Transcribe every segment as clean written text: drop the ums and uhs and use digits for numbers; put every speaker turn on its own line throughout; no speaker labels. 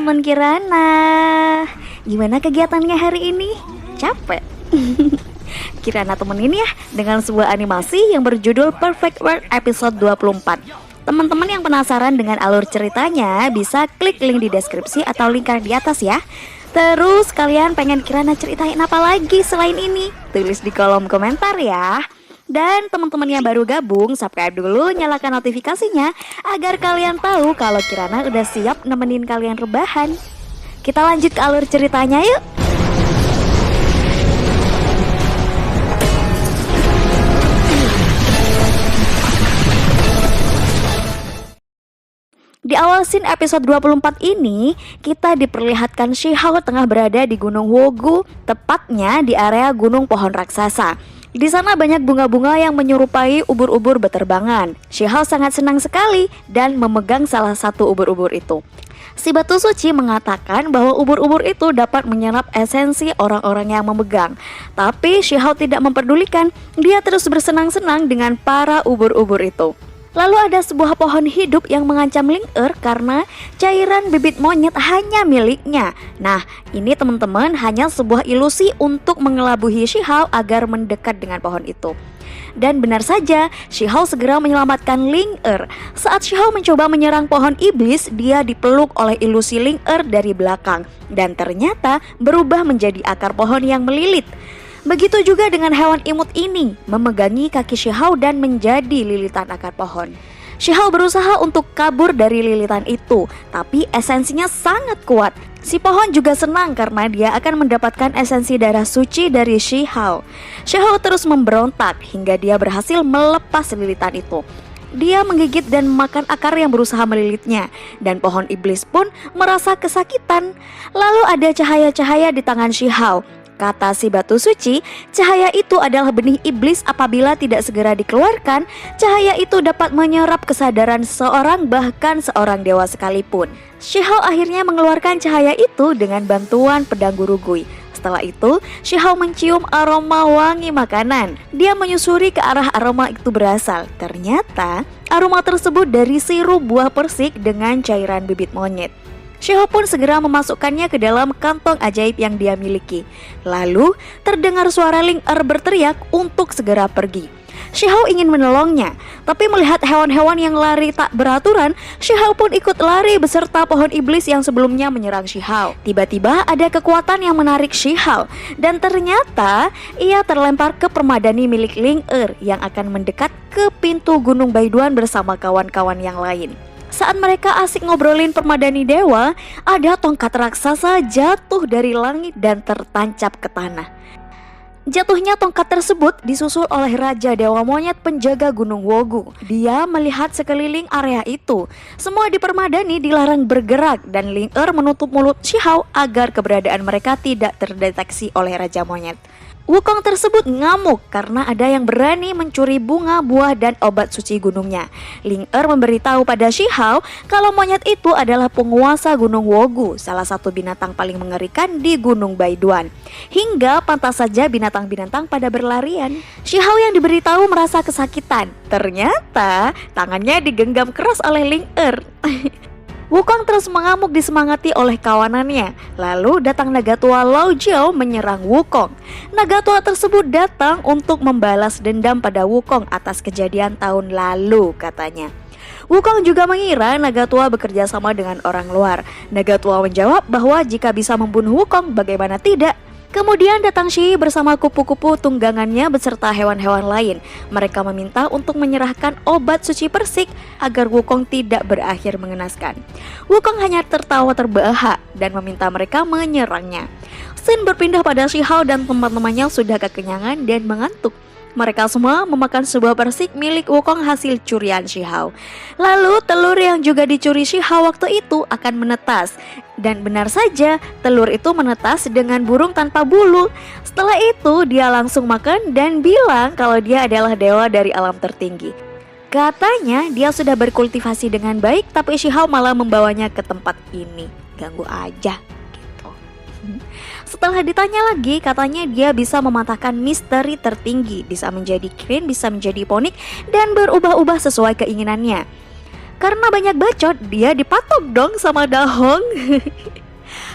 teman-teman Kirana. Gimana kegiatannya hari ini? Capek? Kirana temenin ya dengan sebuah animasi yang berjudul Perfect World episode 24. Teman-teman yang penasaran dengan alur ceritanya bisa klik link di deskripsi atau link card di atas ya. Terus kalian pengen Kirana ceritain apa lagi selain ini? Tulis di kolom komentar ya. Dan teman-teman yang baru gabung, subscribe dulu, nyalakan notifikasinya agar kalian tahu kalau Kirana udah siap nemenin kalian rebahan. Kita lanjut ke alur ceritanya yuk. Di awal scene episode 24 ini, kita diperlihatkan Shihao tengah berada di Gunung Wogu, tepatnya di area Gunung Pohon Raksasa. Di sana banyak bunga-bunga yang menyerupai ubur-ubur beterbangan. Shihao sangat senang sekali dan memegang salah satu ubur-ubur itu. Si batu suci mengatakan bahwa ubur-ubur itu dapat menyerap esensi orang-orang yang memegang. Tapi Shihao tidak memperdulikan, dia terus bersenang-senang dengan para ubur-ubur itu. Lalu ada sebuah pohon hidup yang mengancam Ling-Er karena cairan bibit monyet hanya miliknya. Nah, ini teman-teman hanya sebuah ilusi untuk mengelabuhi Shihao agar mendekat dengan pohon itu. Dan benar saja, Shihao segera menyelamatkan Ling-Er. Saat Shihao mencoba menyerang pohon iblis, dia dipeluk oleh ilusi Ling-Er dari belakang. Dan ternyata berubah menjadi akar pohon yang melilit. Begitu juga dengan hewan imut ini, memegangi kaki Shihao dan menjadi lilitan akar pohon. Shihao berusaha untuk kabur dari lilitan itu, tapi esensinya sangat kuat. Si pohon juga senang karena dia akan mendapatkan esensi darah suci dari Shihao. Shihao terus memberontak hingga dia berhasil melepas lilitan itu. Dia menggigit dan memakan akar yang berusaha melilitnya, dan pohon iblis pun merasa kesakitan. Lalu ada cahaya-cahaya di tangan Shihao. Kata si batu suci, cahaya itu adalah benih iblis. Apabila tidak segera dikeluarkan, cahaya itu dapat menyerap kesadaran seseorang, bahkan seorang dewa sekalipun. Shihao akhirnya mengeluarkan cahaya itu dengan bantuan pedang gurugui. Setelah itu, Shihao mencium aroma wangi makanan. Dia menyusuri ke arah aroma itu berasal. Ternyata, aroma tersebut dari sirup buah persik dengan cairan bibit monyet. Shihao pun segera memasukkannya ke dalam kantong ajaib yang dia miliki. Lalu terdengar suara Ling-Er berteriak untuk segera pergi. Shihao ingin menolongnya, tapi melihat hewan-hewan yang lari tak beraturan, Shihao pun ikut lari beserta pohon iblis yang sebelumnya menyerang Shihao. Tiba-tiba ada kekuatan yang menarik Shihao, dan ternyata ia terlempar ke permadani milik Ling-Er yang akan mendekat ke pintu Gunung Baiduan bersama kawan-kawan yang lain. Saat mereka asik ngobrolin permadani dewa, ada tongkat raksasa jatuh dari langit dan tertancap ke tanah. Jatuhnya tongkat tersebut disusul oleh Raja Dewa Monyet penjaga Gunung Wogu. Dia melihat sekeliling area itu. Semua di permadani dilarang bergerak dan Ling-Er menutup mulut Shihao agar keberadaan mereka tidak terdeteksi oleh Raja Monyet. Wukong tersebut ngamuk karena ada yang berani mencuri bunga, buah, dan obat suci gunungnya. Ling-Er memberitahu pada Shihao kalau monyet itu adalah penguasa Gunung Wogu, salah satu binatang paling mengerikan di Gunung Baiduan. Hingga pantas saja binatang-binatang pada berlarian. Shihao yang diberitahu merasa kesakitan. Ternyata tangannya digenggam keras oleh Ling-Er. Wukong terus mengamuk disemangati oleh kawanannya. Lalu datang naga tua Lao Jiao menyerang Wukong. Naga tua tersebut datang untuk membalas dendam pada Wukong atas kejadian tahun lalu katanya. Wukong juga mengira naga tua bekerja sama dengan orang luar. Naga tua menjawab bahwa jika bisa membunuh Wukong, bagaimana tidak? Kemudian datang Shi bersama kupu-kupu tunggangannya beserta hewan-hewan lain. Mereka meminta untuk menyerahkan obat suci persik agar Wukong tidak berakhir mengenaskan. Wukong hanya tertawa terbahak dan meminta mereka menyerangnya. Scene berpindah pada Shihao dan teman-temannya sudah kekenyangan dan mengantuk. Mereka semua memakan sebuah persik milik Wukong hasil curian Shihao. Lalu telur yang juga dicuri Shihao waktu itu akan menetas. Dan benar saja, telur itu menetas dengan burung tanpa bulu. Setelah itu dia langsung makan dan bilang kalau dia adalah dewa dari alam tertinggi. Katanya dia sudah berkultivasi dengan baik, tapi Shihao malah membawanya ke tempat ini. Ganggu aja. Setelah ditanya lagi, katanya dia bisa mematahkan misteri tertinggi, bisa menjadi Queen, bisa menjadi Ponik, dan berubah-ubah sesuai keinginannya. Karena banyak bacot, dia dipatok dong sama Dahong.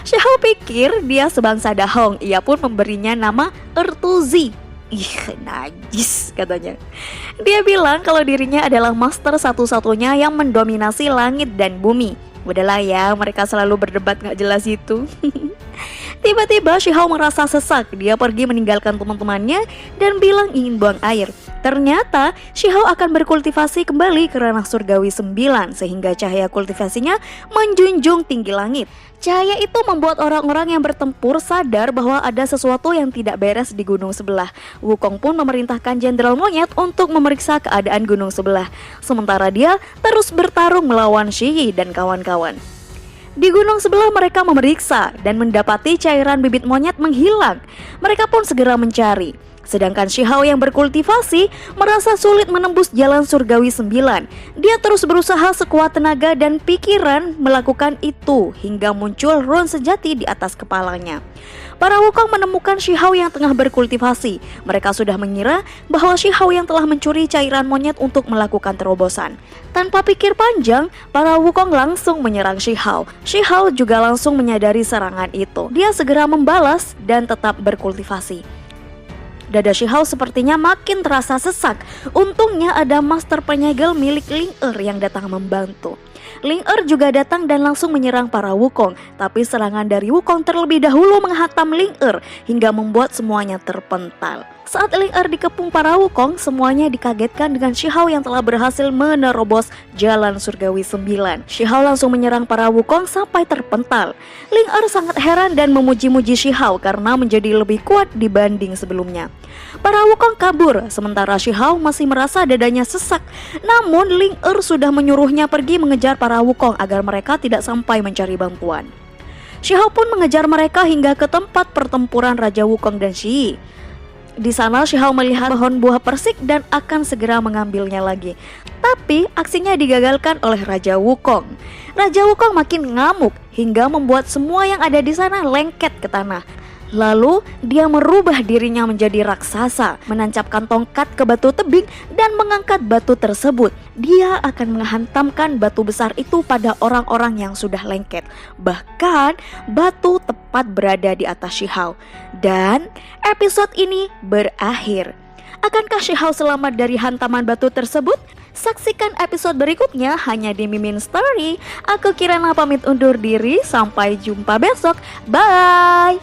Shihao pikir dia sebangsa Dahong. Ia pun memberinya nama Ertuzi. Ih, najis katanya. Dia bilang kalau dirinya adalah master satu-satunya yang mendominasi langit dan bumi. Udahlah ya, mereka selalu berdebat gak jelas itu. Tiba-tiba Shihao merasa sesak. Dia pergi meninggalkan teman-temannya dan bilang ingin buang air. Ternyata Shihao akan berkultivasi kembali ke ranah surgawi 9 sehingga cahaya kultivasinya menjunjung tinggi langit. Cahaya itu membuat orang-orang yang bertempur sadar bahwa ada sesuatu yang tidak beres di gunung sebelah. Wukong pun memerintahkan Jenderal Monyet untuk memeriksa keadaan gunung sebelah. Sementara dia terus bertarung melawan Shi dan kawan-kawan. Di gunung sebelah mereka memeriksa dan mendapati cairan bibit monyet menghilang. Mereka pun segera mencari. Sedangkan Shihao yang berkultivasi merasa sulit menembus jalan surgawi 9. Dia terus berusaha sekuat tenaga dan pikiran melakukan itu hingga muncul rune sejati di atas kepalanya. Para Wukong menemukan Shihao yang tengah berkultivasi. Mereka sudah mengira bahwa Shihao yang telah mencuri cairan monyet untuk melakukan terobosan. Tanpa pikir panjang, para Wukong langsung menyerang Shihao. Shihao juga langsung menyadari serangan itu. Dia segera membalas dan tetap berkultivasi. Dada Shihao sepertinya makin terasa sesak. Untungnya ada master penyegel milik Ling yang datang membantu. Ling juga datang dan langsung menyerang para Wukong. Tapi serangan dari Wukong terlebih dahulu menghantam Ling hingga membuat semuanya terpental. Saat Ling dikepung para Wukong, semuanya dikagetkan dengan Shihao yang telah berhasil menerobos jalan surgawi 9. Shihao langsung menyerang para Wukong sampai terpental. Ling sangat heran dan memuji-muji Shihao karena menjadi lebih kuat dibanding sebelumnya. Para Wukong kabur, sementara Shihao masih merasa dadanya sesak. Namun Ling sudah menyuruhnya pergi mengejar para Wukong agar mereka tidak sampai mencari bantuan. Shihao pun mengejar mereka hingga ke tempat pertempuran Raja Wukong dan Shi. Di sana Shihao melihat pohon buah persik dan akan segera mengambilnya lagi. Tapi aksinya digagalkan oleh Raja Wukong. Raja Wukong makin ngamuk hingga membuat semua yang ada di sana lengket ke tanah. Lalu dia merubah dirinya menjadi raksasa, menancapkan tongkat ke batu tebing dan mengangkat batu tersebut. Dia akan menghantamkan batu besar itu pada orang-orang yang sudah lengket. Bahkan batu tepat berada di atas Shihao. Dan episode ini berakhir. Akankah Shihao selamat dari hantaman batu tersebut? Saksikan episode berikutnya hanya di Mimin Story. Aku Kirana pamit undur diri. Sampai jumpa besok. Bye.